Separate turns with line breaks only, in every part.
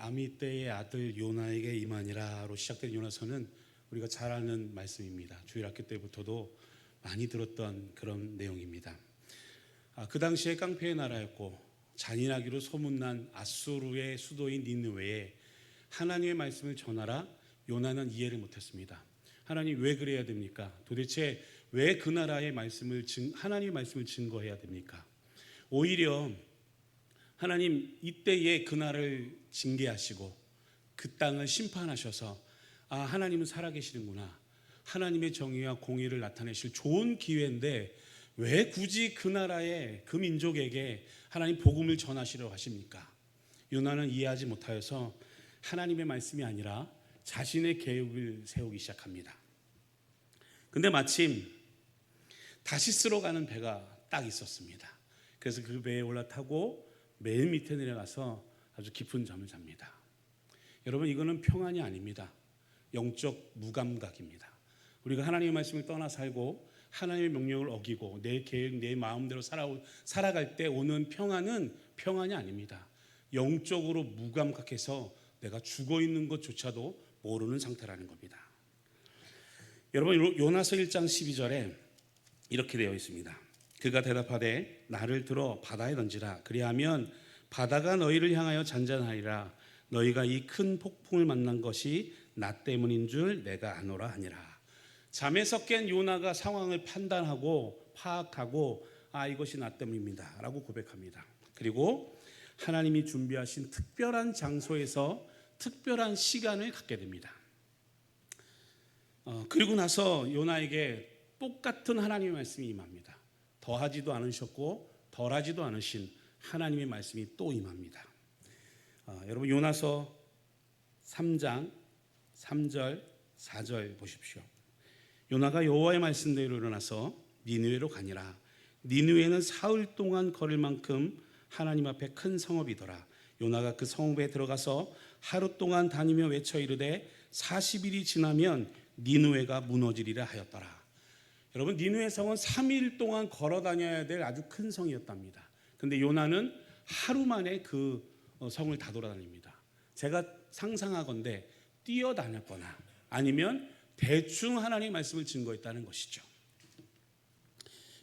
아미떼의 아들 요나에게 임하니라로 시작된 요나서는 우리가 잘 아는 말씀입니다. 주일학교 때부터도 많이 들었던 그런 내용입니다. 그 당시에 깡패의 나라였고 잔인하기로 소문난 아수르의 수도인 니느웨에 하나님의 말씀을 전하라 요나는 이해를 못했습니다. 하나님 왜 그래야 됩니까? 도대체 왜 그 나라의 말씀을 하나님의 말씀을 증거해야 됩니까? 오히려 하나님 이때에 그 나라를 징계하시고 그 땅을 심판하셔서 하나님은 살아계시는구나, 하나님의 정의와 공의를 나타내실 좋은 기회인데 왜 굳이 그 나라의 그 민족에게 하나님 복음을 전하시려고 하십니까? 요나는 이해하지 못하여서 하나님의 말씀이 아니라 자신의 계획을 세우기 시작합니다. 근데 마침 다시스로 가는 배가 딱 있었습니다. 그래서 그 배에 올라타고 맨 밑에 내려가서 아주 깊은 잠을 잡니다. 여러분, 이거는 평안이 아닙니다. 영적 무감각입니다. 우리가 하나님의 말씀을 떠나 살고 하나님의 명령을 어기고 내 계획, 내 마음대로 살아갈 때 오는 평안은 평안이 아닙니다. 영적으로 무감각해서 내가 죽어 있는 것조차도 모르는 상태라는 겁니다. 여러분, 요나서 1장 12절에 이렇게 되어 있습니다. 그가 대답하되 나를 들어 바다에 던지라. 그리하면 바다가 너희를 향하여 잔잔하리라. 너희가 이 큰 폭풍을 만난 것이 나 때문인 줄 내가 아노라 하니라. 잠에서 깬 요나가 상황을 판단하고 파악하고 이것이 나 때문입니다 라고 고백합니다. 그리고 하나님이 준비하신 특별한 장소에서 특별한 시간을 갖게 됩니다. 그리고 나서 요나에게 똑같은 하나님의 말씀이 임합니다. 더하지도 않으셨고 덜하지도 않으신 하나님의 말씀이 또 임합니다. 여러분, 요나서 3장 3절 4절 보십시오. 요나가 여호와의 말씀대로 일어나서 니느웨로 가니라. 니느웨는 사흘 동안 걸을 만큼 하나님 앞에 큰 성읍이더라. 요나가 그 성읍에 들어가서 하루 동안 다니며 외쳐 이르되 40일이 지나면 니느웨가 무너지리라 하였더라. 여러분, 니느웨 성은 3일 동안 걸어 다녀야 될 아주 큰 성이었답니다. 근데 요나는 하루 만에 그 성을 다 돌아다닙니다. 제가 상상하건대 뛰어다녔거나 아니면 대충 하나님의 말씀을 증거했다는 것이죠.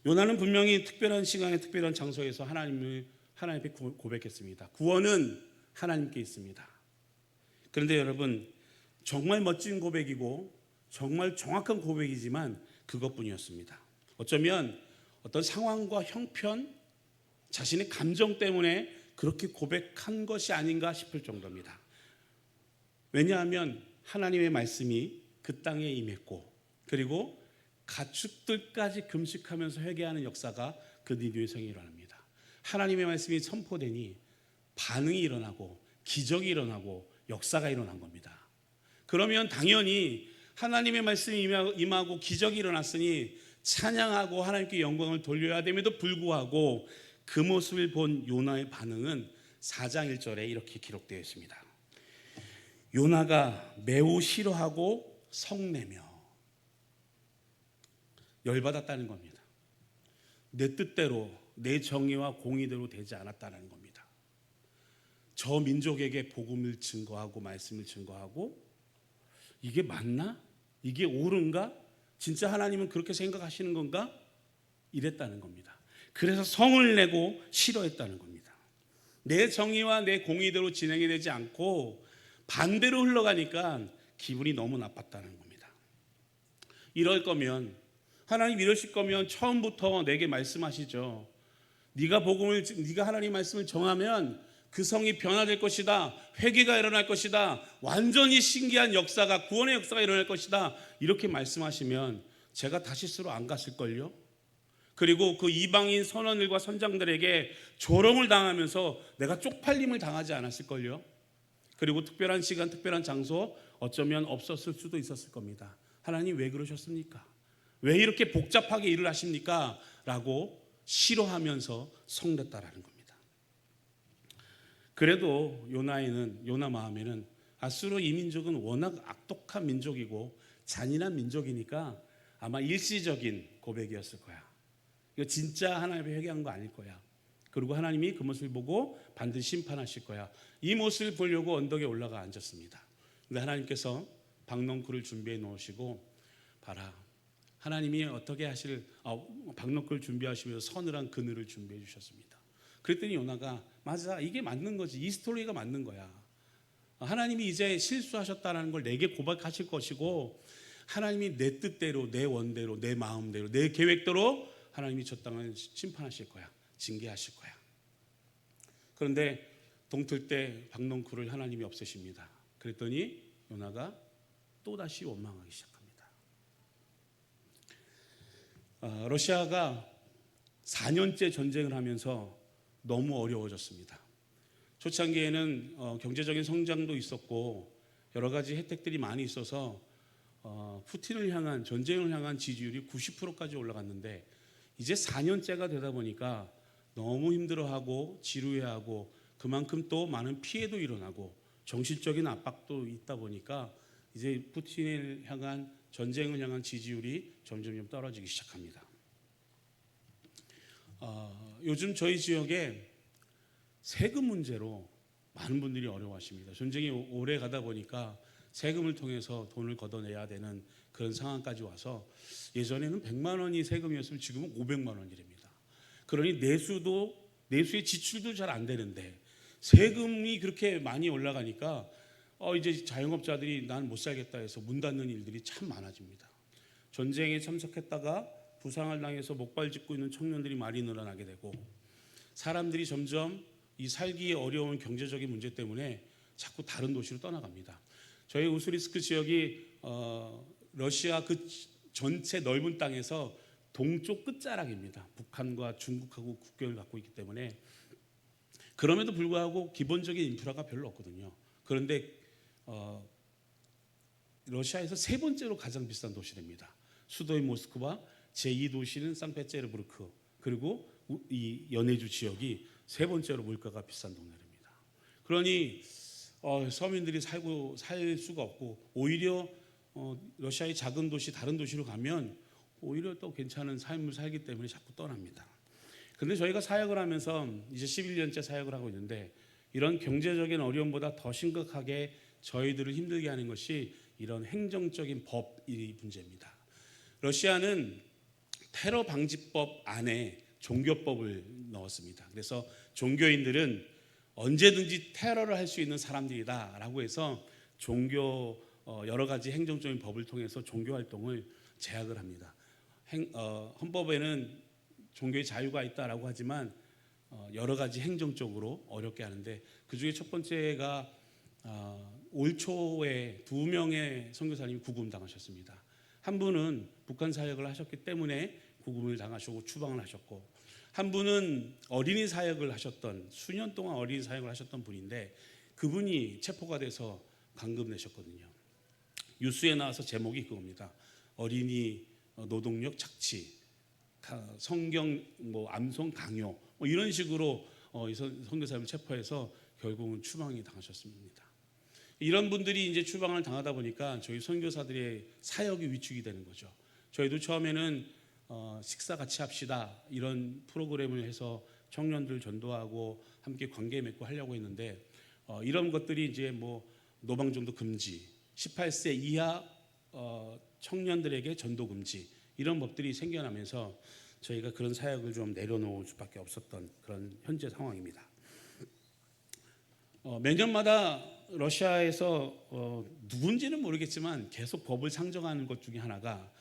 요나는 분명히 특별한 시간에 특별한 장소에서 하나님 앞에 고백했습니다. 구원은 하나님께 있습니다. 그런데 여러분, 정말 멋진 고백이고 정말 정확한 고백이지만 그것뿐이었습니다. 어쩌면 어떤 상황과 형편, 자신의 감정 때문에 그렇게 고백한 것이 아닌가 싶을 정도입니다. 왜냐하면 하나님의 말씀이 그 땅에 임했고 그리고 가축들까지 금식하면서 회개하는 역사가 그 니느웨 성에 일어납니다. 하나님의 말씀이 선포되니 반응이 일어나고 기적이 일어나고 역사가 일어난 겁니다. 그러면 당연히 하나님의 말씀이 임하고 기적이 일어났으니 찬양하고 하나님께 영광을 돌려야 됨에도 불구하고 그 모습을 본 요나의 반응은 4장 1절에 이렇게 기록되어 있습니다. 요나가 매우 싫어하고 성내며 열받았다는 겁니다. 내 뜻대로 내 정의와 공의대로 되지 않았다는 겁니다. 저 민족에게 복음을 증거하고 말씀을 증거하고 이게 맞나? 이게 옳은가? 진짜 하나님은 그렇게 생각하시는 건가? 이랬다는 겁니다. 그래서 성을 내고 싫어했다는 겁니다. 내 정의와 내 공의대로 진행이 되지 않고 반대로 흘러가니까 기분이 너무 나빴다는 겁니다. 이럴 거면 하나님 이러실 거면 처음부터 내게 말씀하시죠. 네가 하나님 말씀을 정하면 그 성이 변화될 것이다. 회개가 일어날 것이다. 완전히 신기한 역사가, 구원의 역사가 일어날 것이다. 이렇게 말씀하시면 제가 다시스로 안 갔을걸요. 그리고 그 이방인 선원들과 선장들에게 조롱을 당하면서 내가 쪽팔림을 당하지 않았을걸요. 그리고 특별한 시간, 특별한 장소 어쩌면 없었을 수도 있었을 겁니다. 하나님 왜 그러셨습니까? 왜 이렇게 복잡하게 일을 하십니까? 라고 싫어하면서 성냈다라는 겁니다. 그래도 요나 마음에는 아수르 이 민족은 워낙 악독한 민족이고 잔인한 민족이니까 아마 일시적인 고백이었을 거야. 이거 진짜 하나님 앞에 회개한 거 아닐 거야. 그리고 하나님이 그 모습을 보고 반드시 심판하실 거야. 이 모습을 보려고 언덕에 올라가 앉았습니다. 근데 하나님께서 박넝쿨을 준비해 놓으시고 봐라. 하나님이 어떻게 하실 박넝쿨 준비하시면서 서늘한 그늘을 준비해 주셨습니다. 그랬더니 요나가 맞아, 이게 맞는 거지. 이 스토리가 맞는 거야. 하나님이 이제 실수하셨다는 걸 내게 고백하실 것이고 하나님이 내 뜻대로, 내 원대로, 내 마음대로, 내 계획대로 하나님이 저 땅을 심판하실 거야. 징계하실 거야. 그런데 동틀 때 박넝쿨을 하나님이 없애십니다. 그랬더니 요나가 또다시 원망하기 시작합니다. 러시아가 4년째 전쟁을 하면서 너무 어려워졌습니다. 초창기에는 경제적인 성장도 있었고 여러 가지 혜택들이 많이 있어서 푸틴을 향한, 전쟁을 향한 지지율이 90%까지 올라갔는데 이제 4년째가 되다 보니까 너무 힘들어하고 지루해하고 그만큼 또 많은 피해도 일어나고 정신적인 압박도 있다 보니까 이제 푸틴을 향한, 전쟁을 향한 지지율이 점점 떨어지기 시작합니다. 요즘 저희 지역에 세금 문제로 많은 분들이 어려워하십니다. 전쟁이 오래 가다 보니까 세금을 통해서 돈을 걷어내야 되는 그런 상황까지 와서 예전에는 100만 원이 세금이었으면 지금은 500만 원이랍니다. 그러니 내수의 지출도 잘 안 되는데 세금이 그렇게 많이 올라가니까 이제 자영업자들이 난 못 살겠다 해서 문 닫는 일들이 참 많아집니다. 전쟁에 참석했다가 부상을 당해서 목발 짚고 있는 청년들이 많이 늘어나게 되고 사람들이 점점 이 살기 어려운 경제적인 문제 때문에 자꾸 다른 도시로 떠나갑니다. 저희 우스리스크 지역이 러시아 그 전체 넓은 땅에서 동쪽 끝자락입니다. 북한과 중국하고 국경을 갖고 있기 때문에 그럼에도 불구하고 기본적인 인프라가 별로 없거든요. 그런데 러시아에서 세 번째로 가장 비싼 도시입니다. 수도인 모스크바, 제2도시는 상페테르부르크, 그리고 이 연해주 지역이 세 번째로 물가가 비싼 동네입니다. 그러니 서민들이 살 수가 없고 오히려 러시아의 작은 도시, 다른 도시로 가면 오히려 또 괜찮은 삶을 살기 때문에 자꾸 떠납니다. 그런데 저희가 사역을 하면서 이제 11년째 사역을 하고 있는데 이런 경제적인 어려움보다 더 심각하게 저희들을 힘들게 하는 것이 이런 행정적인 법이 문제입니다. 러시아는 테러 방지법 안에 종교법을 넣었습니다. 그래서 종교인들은 언제든지 테러를 할 수 있는 사람들이다라고 해서 여러 가지 행정적인 법을 통해서 종교 활동을 제약을 합니다. 헌법에는 종교의 자유가 있다라고 하지만 여러 가지 행정적으로 어렵게 하는데 그 중에 첫 번째가 올 초에 2명의 선교사님이 구금 당하셨습니다. 한 분은 북한 사역을 하셨기 때문에 구금을 당하시고 추방을 하셨고 한 분은 어린이 사역을 하셨던 수년 동안 어린이 사역을 하셨던 분인데 그분이 체포가 돼서 감금 내셨거든요. 뉴스에 나와서 제목이 그겁니다. 어린이 노동력 착취, 성경 암송 강요 이런 식으로 선교사님을 체포해서 결국은 추방이 당하셨습니다. 이런 분들이 이제 추방을 당하다 보니까 저희 선교사들의 사역이 위축이 되는 거죠. 저희도 처음에는 식사 같이 합시다 이런 프로그램을 해서 청년들 전도하고 함께 관계 맺고 하려고 했는데 이런 것들이 이제 노방정도 금지, 18세 이하 청년들에게 전도 금지 이런 법들이 생겨나면서 저희가 그런 사역을 좀 내려놓을 수밖에 없었던 그런 현재 상황입니다. 매년마다 러시아에서 누군지는 모르겠지만 계속 법을 상정하는 것 중에 하나가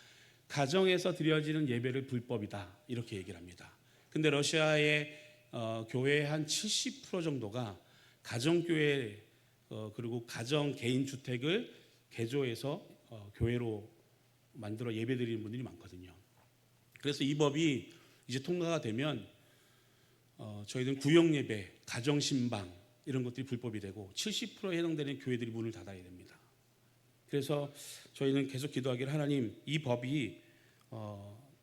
가정에서 드려지는 예배를 불법이다 이렇게 얘기를 합니다. 근데 러시아의 교회의 한 70% 정도가 가정교회 그리고 가정 개인 주택을 개조해서 교회로 만들어 예배드리는 분들이 많거든요. 그래서 이 법이 이제 통과가 되면 저희들은 구역 예배, 가정 신방 이런 것들이 불법이 되고 70%에 해당되는 교회들이 문을 닫아야 됩니다. 그래서 저희는 계속 기도하기를 하나님 이 법이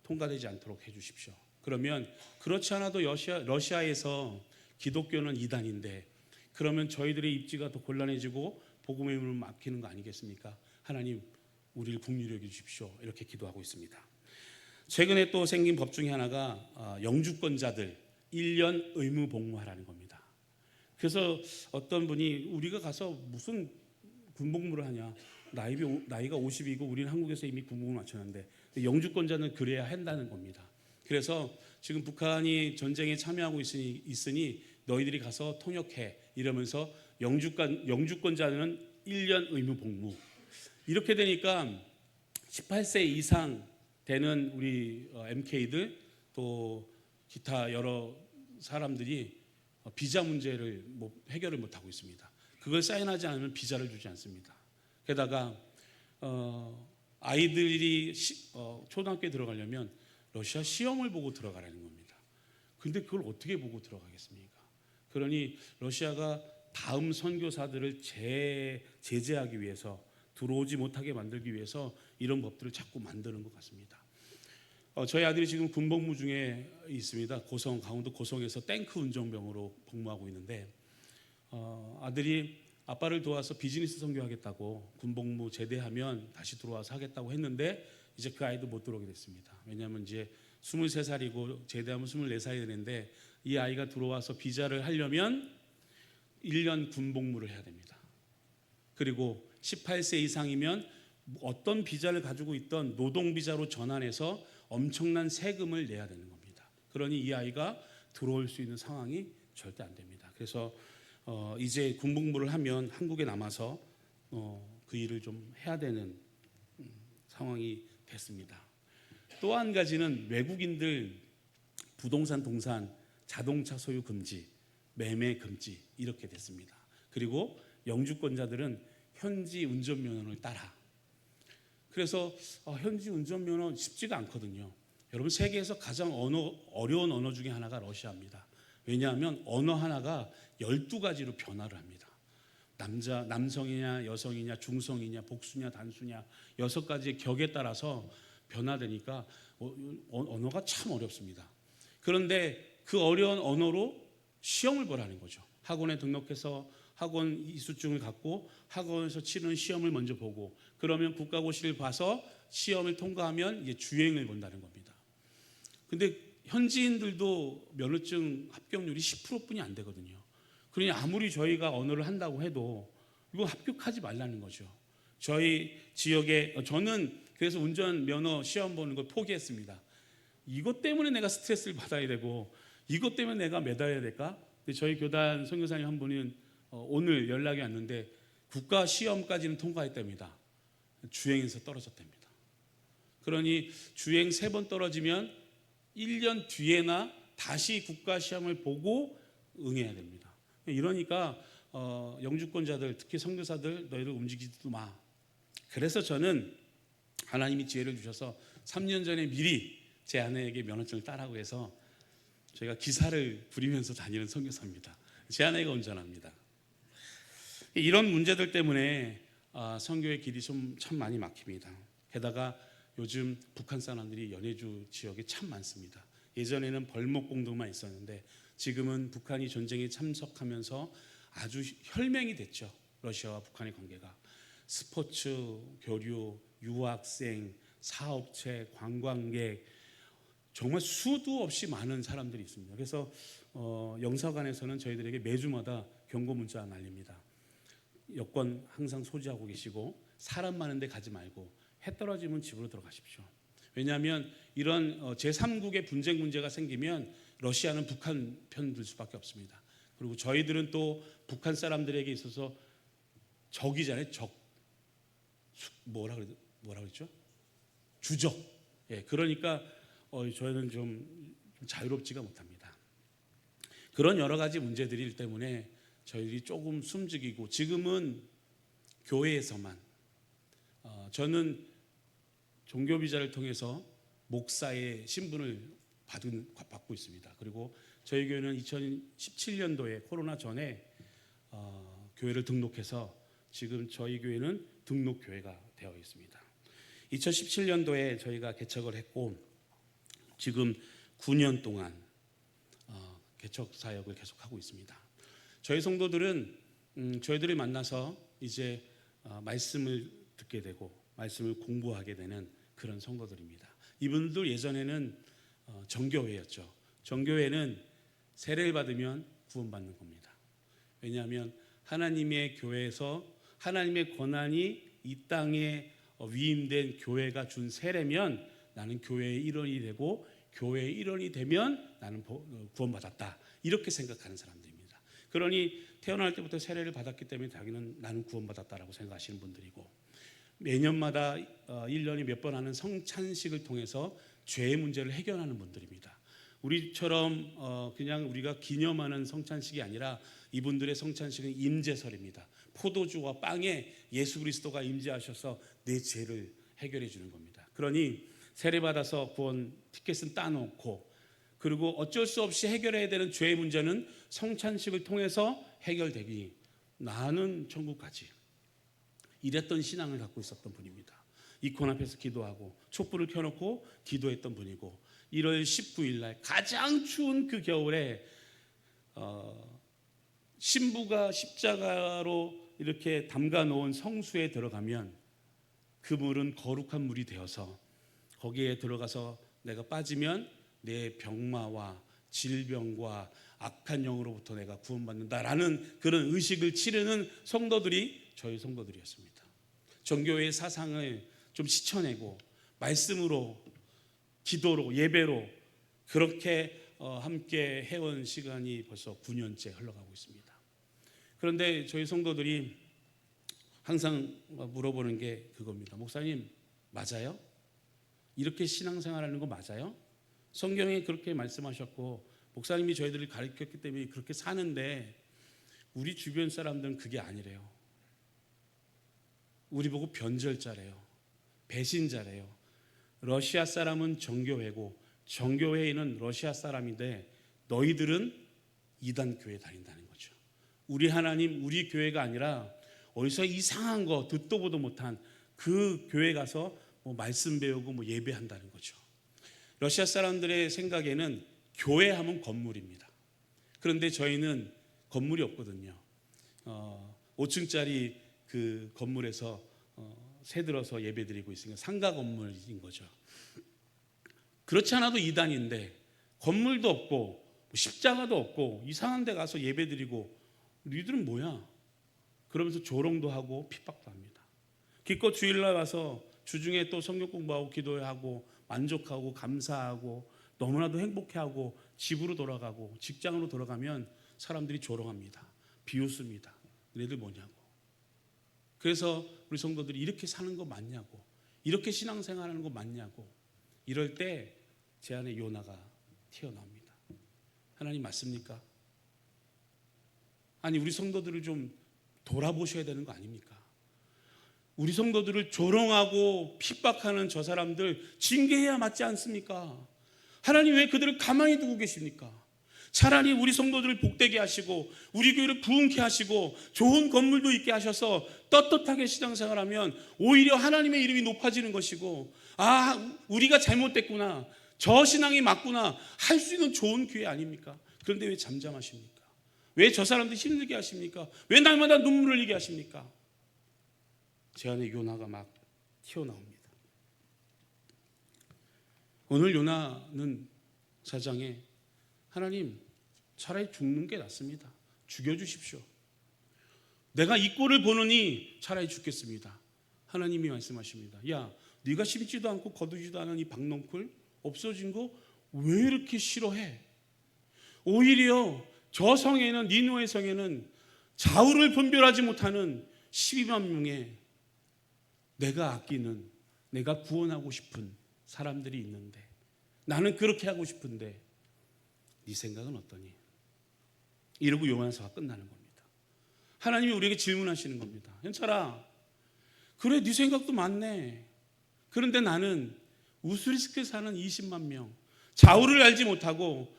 통과되지 않도록 해주십시오. 그러면 그렇지 않아도 러시아에서 기독교는 이단인데 그러면 저희들의 입지가 더 곤란해지고 복음의 문을 막히는 거 아니겠습니까? 하나님 우리를 긍휼히 여겨 주십시오. 이렇게 기도하고 있습니다. 최근에 또 생긴 법 중에 하나가 영주권자들 1년 의무 복무하라는 겁니다. 그래서 어떤 분이 우리가 가서 무슨 군복무를 하냐, 나이가 50이고 우리는 한국에서 이미 군복무를 마쳤는데 영주권자는 그래야 한다는 겁니다. 그래서 지금 북한이 전쟁에 참여하고 있으니 너희들이 가서 통역해 이러면서 영주권자는 1년 의무 복무. 이렇게 되니까 18세 이상 되는 우리 MK들 또 기타 여러 사람들이 비자 문제를 해결을 못하고 있습니다. 그걸 사인하지 않으면 비자를 주지 않습니다. 게다가 아이들이 초등학교에 들어가려면 러시아 시험을 보고 들어가라는 겁니다. 근데 그걸 어떻게 보고 들어가겠습니까? 그러니 러시아가 다음 선교사들을 제재하기 위해서, 들어오지 못하게 만들기 위해서 이런 법들을 자꾸 만드는 것 같습니다. 저희 아들이 지금 군복무 중에 있습니다. 강원도 고성에서 탱크 운전병으로 복무하고 있는데 아들이 아빠를 도와서 비즈니스 선교하겠다고 군복무 제대하면 다시 들어와서 하겠다고 했는데 이제 그 아이도 못 들어오게 됐습니다. 왜냐하면 이제 23살이고 제대하면 24살이 되는데 이 아이가 들어와서 비자를 하려면 1년 군복무를 해야 됩니다. 그리고 18세 이상이면 어떤 비자를 가지고 있던 노동비자로 전환해서 엄청난 세금을 내야 되는 겁니다. 그러니 이 아이가 들어올 수 있는 상황이 절대 안 됩니다. 그래서 이제 군복무를 하면 한국에 남아서 그 일을 좀 해야 되는 상황이 됐습니다. 또 한 가지는 외국인들 부동산 동산 자동차 소유 금지, 매매 금지 이렇게 됐습니다. 그리고 영주권자들은 현지 운전면허를 따라. 그래서 현지 운전면허 쉽지가 않거든요. 여러분 세계에서 가장 어려운 언어 중에 하나가 러시아입니다. 왜냐하면 언어 하나가 12가지로 변화를 합니다. 남성이냐 여성이냐 중성이냐 복수냐 단수냐 6가지의 격에 따라서 변화되니까 언어가 참 어렵습니다. 그런데 그 어려운 언어로 시험을 보라는 거죠. 학원에 등록해서 학원 이수증을 갖고 학원에서 치르는 시험을 먼저 보고 그러면 국가고시를 봐서 시험을 통과하면 이제 주행을 본다는 겁니다. 근데 현지인들도 면허증 합격률이 10%뿐이 안 되거든요. 그러니 아무리 저희가 언어를 한다고 해도 이거 합격하지 말라는 거죠. 저희 지역에 저는 그래서 운전면허 시험 보는 걸 포기했습니다. 이것 때문에 내가 스트레스를 받아야 되고 이것 때문에 내가 매달려야 될까? 근데 저희 교단 선교사님 한 분은 오늘 연락이 왔는데 국가 시험까지는 통과했답니다. 주행에서 떨어졌답니다. 그러니 주행 3번 떨어지면 1년 뒤에나 다시 국가 시험을 보고 응해야 됩니다. 이러니까 영주권자들 특히 선교사들 너희들 움직이지도 마. 그래서 저는 하나님이 지혜를 주셔서 3년 전에 미리 제 아내에게 면허증을 따라고 해서 저희가 기사를 부리면서 다니는 선교사입니다. 제 아내가 운전합니다. 이런 문제들 때문에 선교의 길이 좀 참 많이 막힙니다. 게다가 요즘 북한 사람들이 연해주 지역에 참 많습니다. 예전에는 벌목공동만 있었는데 지금은 북한이 전쟁에 참석하면서 아주 혈맹이 됐죠. 러시아와 북한의 관계가. 스포츠, 교류, 유학생, 사업체, 관광객 정말 수도 없이 많은 사람들이 있습니다. 그래서 영사관에서는 저희들에게 매주마다 경고 문자 날립니다. 여권 항상 소지하고 계시고 사람 많은 데 가지 말고 해 떨어지면 집으로 들어가십시오. 왜냐하면 이런 제3국의 분쟁 문제가 생기면 러시아는 북한 편 들 수밖에 없습니다. 그리고 저희들은 또 북한 사람들에게 있어서 적이잖아요. 적. 뭐라 그랬죠? 주적. 예, 그러니까 저희는 좀 자유롭지가 못합니다. 그런 여러 가지 문제들 때문에 저희들이 조금 숨죽이고 지금은 교회에서만 저는 종교 비자를 통해서 목사의 신분을 받고 있습니다. 그리고 저희 교회는 2017년도에 코로나 전에 교회를 등록해서 지금 저희 교회는 등록 교회가 되어 있습니다. 2017년도에 저희가 개척을 했고 지금 9년 동안 개척 사역을 계속하고 있습니다. 저희 성도들은 저희들을 만나서 이제 말씀을 듣게 되고 말씀을 공부하게 되는 그런 성도들입니다. 이분들 예전에는 정교회였죠. 정교회는 세례를 받으면 구원받는 겁니다. 왜냐하면 하나님의 교회에서 하나님의 권한이 이 땅에 위임된 교회가 준 세례면 나는 교회의 일원이 되고 교회의 일원이 되면 나는 구원받았다, 이렇게 생각하는 사람들입니다. 그러니 태어날 때부터 세례를 받았기 때문에 자기는 나는 구원받았다라고 생각하시는 분들이고, 매년마다 1년에 몇 번 하는 성찬식을 통해서 죄의 문제를 해결하는 분들입니다. 우리처럼 그냥 우리가 기념하는 성찬식이 아니라 이분들의 성찬식은 임재설입니다. 포도주와 빵에 예수 그리스도가 임재하셔서 내 죄를 해결해 주는 겁니다. 그러니 세례받아서 구원 티켓은 따놓고, 그리고 어쩔 수 없이 해결해야 되는 죄의 문제는 성찬식을 통해서 해결되기, 나는 천국 가지, 이랬던 신앙을 갖고 있었던 분입니다. 이콘 앞에서 기도하고 촛불을 켜놓고 기도했던 분이고, 1월 19일 날 가장 추운 그 겨울에 신부가 십자가로 이렇게 담가 놓은 성수에 들어가면 그 물은 거룩한 물이 되어서 거기에 들어가서 내가 빠지면 내 병마와 질병과 악한 영으로부터 내가 구원받는다라는 그런 의식을 치르는 성도들이 저희 성도들이었습니다. 종교의 사상을 좀 씻어내고 말씀으로, 기도로, 예배로 그렇게 함께 해온 시간이 벌써 9년째 흘러가고 있습니다. 그런데 저희 성도들이 항상 물어보는 게 그겁니다. 목사님, 맞아요? 이렇게 신앙생활하는 거 맞아요? 성경에 그렇게 말씀하셨고 목사님이 저희들을 가르쳤기 때문에 그렇게 사는데 우리 주변 사람들은 그게 아니래요. 우리 보고 변절자래요. 배신자래요. 러시아 사람은 정교회고 정교회인은 러시아 사람인데 너희들은 이단 교회 다닌다는 거죠. 우리 하나님, 우리 교회가 아니라 어디서 이상한 거 듣도 보도 못한 그 교회 가서 뭐 말씀 배우고 뭐 예배한다는 거죠. 러시아 사람들의 생각에는 교회하면 건물입니다. 그런데 저희는 건물이 없거든요. 5층짜리 그 건물에서 새들어서 예배드리고 있으니까 상가 건물인 거죠. 그렇지 않아도 이단인데 건물도 없고 십자가도 없고 이상한 데 가서 예배드리고 너희들은 뭐야? 그러면서 조롱도 하고 핍박도 합니다. 기껏 주일날 와서 주중에 또 성경 공부하고 기도하고 만족하고 감사하고 너무나도 행복해하고 집으로 돌아가고 직장으로 돌아가면 사람들이 조롱합니다. 비웃습니다. 너희들 뭐냐고. 그래서 우리 성도들이 이렇게 사는 거 맞냐고, 이렇게 신앙생활하는 거 맞냐고. 이럴 때 제 안에 요나가 튀어나옵니다. 하나님 맞습니까? 아니 우리 성도들을 좀 돌아보셔야 되는 거 아닙니까? 우리 성도들을 조롱하고 핍박하는 저 사람들 징계해야 맞지 않습니까? 하나님 왜 그들을 가만히 두고 계십니까? 차라리 우리 성도들을 복되게 하시고 우리 교회를 부흥케 하시고 좋은 건물도 있게 하셔서 떳떳하게 신앙생활하면 오히려 하나님의 이름이 높아지는 것이고, 아 우리가 잘못됐구나, 저 신앙이 맞구나 할 수 있는 좋은 기회 아닙니까? 그런데 왜 잠잠하십니까? 왜 저 사람들 힘들게 하십니까? 왜 날마다 눈물을 흘리게 하십니까? 제 안에 요나가 막 튀어나옵니다. 오늘 요나는 4장에 하나님 차라리 죽는 게 낫습니다. 죽여주십시오. 내가 이 꼴을 보느니 차라리 죽겠습니다. 하나님이 말씀하십니다. 야, 네가 심지도 않고 거두지도 않은 이 박농쿨 없어진 거 왜 이렇게 싫어해? 오히려 저 성에는, 니누의 성에는 좌우를 분별하지 못하는 12만 명의 내가 아끼는, 내가 구원하고 싶은 사람들이 있는데 나는 그렇게 하고 싶은데 네 생각은 어떠니? 이러고 요나서가 끝나는 겁니다. 하나님이 우리에게 질문하시는 겁니다. 현철아, 그래 네 생각도 맞네. 그런데 나는 우스리스크에 사는 20만 명, 좌우를 알지 못하고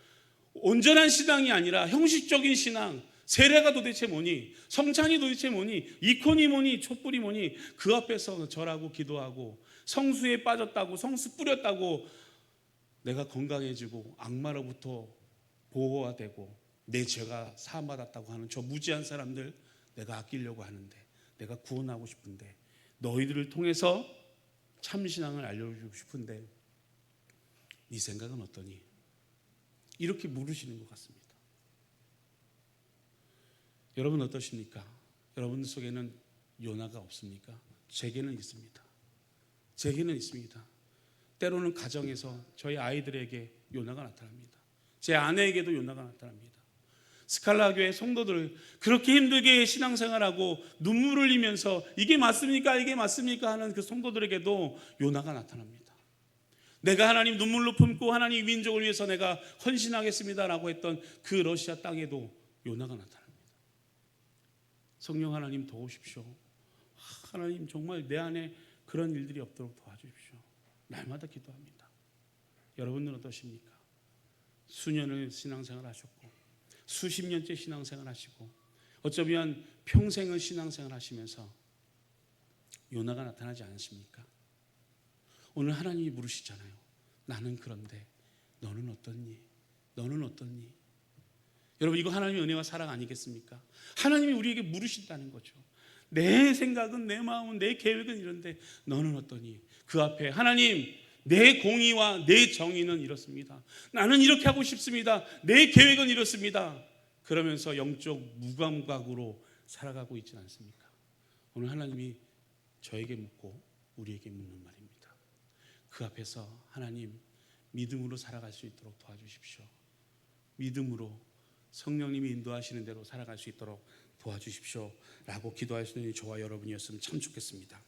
온전한 신앙이 아니라 형식적인 신앙, 세례가 도대체 뭐니, 성찬이 도대체 뭐니, 이콘이 뭐니, 촛불이 뭐니, 그 앞에서 절하고 기도하고 성수에 빠졌다고, 성수 뿌렸다고 내가 건강해지고 악마로부터 보호가 되고 내 죄가 사함받았다고 하는 저 무지한 사람들 내가 아끼려고 하는데, 내가 구원하고 싶은데, 너희들을 통해서 참신앙을 알려주고 싶은데 네 생각은 어떠니? 이렇게 물으시는 것 같습니다. 여러분 어떠십니까? 여러분 속에는 요나가 없습니까? 제게는 있습니다. 제게는 있습니다. 때로는 가정에서 저희 아이들에게 요나가 나타납니다. 제 아내에게도 요나가 나타납니다. 스칼라 교회 성도들 그렇게 힘들게 신앙생활하고 눈물을 흘리면서 이게 맞습니까? 이게 맞습니까? 하는 그 성도들에게도 요나가 나타납니다. 내가 하나님 눈물로 품고 하나님 민족을 위해서 내가 헌신하겠습니다라고 했던 그 러시아 땅에도 요나가 나타납니다. 성령 하나님 도우십시오. 하나님 정말 내 안에 그런 일들이 없도록 도와주십시오. 날마다 기도합니다. 여러분들은 어떠십니까? 수년을 신앙생활 하셨고 수십 년째 신앙생활 하시고 어쩌면 평생을 신앙생활 하시면서 요나가 나타나지 않으십니까? 오늘 하나님이 물으시잖아요. 나는 그런데 너는 어떻니? 너는 어떻니? 여러분 이거 하나님의 은혜와 사랑 아니겠습니까? 하나님이 우리에게 물으신다는 거죠. 내 생각은 내 마음은 내 계획은 이런데 너는 어떠니? 그 앞에 하나님 내 공의와 내 정의는 이렇습니다. 나는 이렇게 하고 싶습니다. 내 계획은 이렇습니다. 그러면서 영적 무감각으로 살아가고 있지 않습니까? 오늘 하나님이 저에게 묻고 우리에게 묻는 말입니다. 그 앞에서 하나님 믿음으로 살아갈 수 있도록 도와주십시오. 믿음으로 성령님이 인도하시는 대로 살아갈 수 있도록 도와주십시오 라고 기도할 수 있는 저와 여러분이었으면 참 좋겠습니다.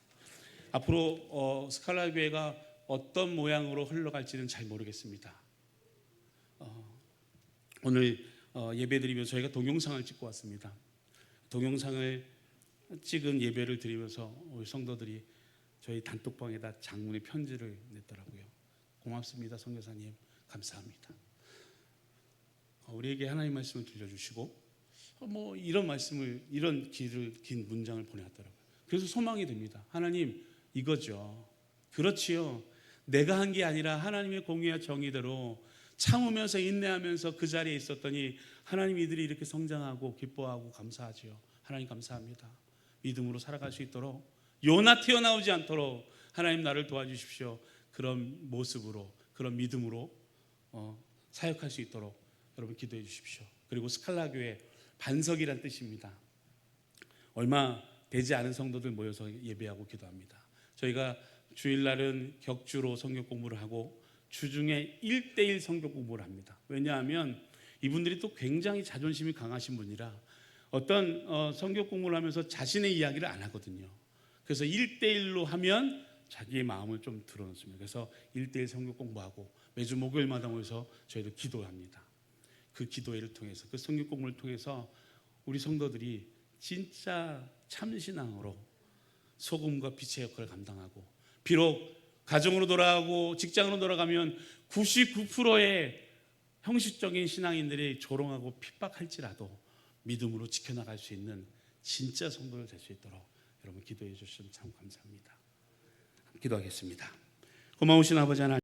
앞으로 스칼라 교회가 어떤 모양으로 흘러갈지는 잘 모르겠습니다. 오늘 예배 드리면서 저희가 동영상을 찍고 왔습니다. 동영상을 찍은 예배를 드리면서 우리 성도들이 저희 단톡방에다 장문의 편지를 냈더라고요. 고맙습니다 선교사님, 감사합니다. 우리에게 하나님 말씀을 들려주시고 이런 말씀을 이런 긴 문장을 보내왔더라고요. 그래서 소망이 됩니다. 하나님 이거죠. 그렇지요. 내가 한 게 아니라 하나님의 공의와 정의대로 참으면서 인내하면서 그 자리에 있었더니 하나님 이들이 이렇게 성장하고 기뻐하고 감사하지요. 하나님 감사합니다. 믿음으로 살아갈 수 있도록 요나 튀어나오지 않도록 하나님 나를 도와주십시오. 그런 모습으로 그런 믿음으로 사역할 수 있도록 여러분 기도해 주십시오. 그리고 스칼라 교회 반석이란 뜻입니다. 얼마 되지 않은 성도들 모여서 예배하고 기도합니다. 저희가 주일날은 격주로 성경 공부를 하고 주중에 1:1 성경 공부를 합니다. 왜냐하면 이분들이 또 굉장히 자존심이 강하신 분이라 어떤 성경 공부를 하면서 자신의 이야기를 안 하거든요. 그래서 1:1로 하면 자기의 마음을 좀 드러놓습니다. 그래서 1:1 성경 공부하고 매주 목요일마다 모여서 저희도 기도합니다. 그 기도회를 통해서 그 성경 공부를 통해서 우리 성도들이 진짜 참신앙으로 소금과 빛의 역할을 감당하고 비록 가정으로 돌아가고 직장으로 돌아가면 99%의 형식적인 신앙인들이 조롱하고 핍박할지라도 믿음으로 지켜나갈 수 있는 진짜 성도를 될 수 있도록 여러분 기도해 주시면 참 감사합니다. 기도하겠습니다. 고마우신 아버지 하나님,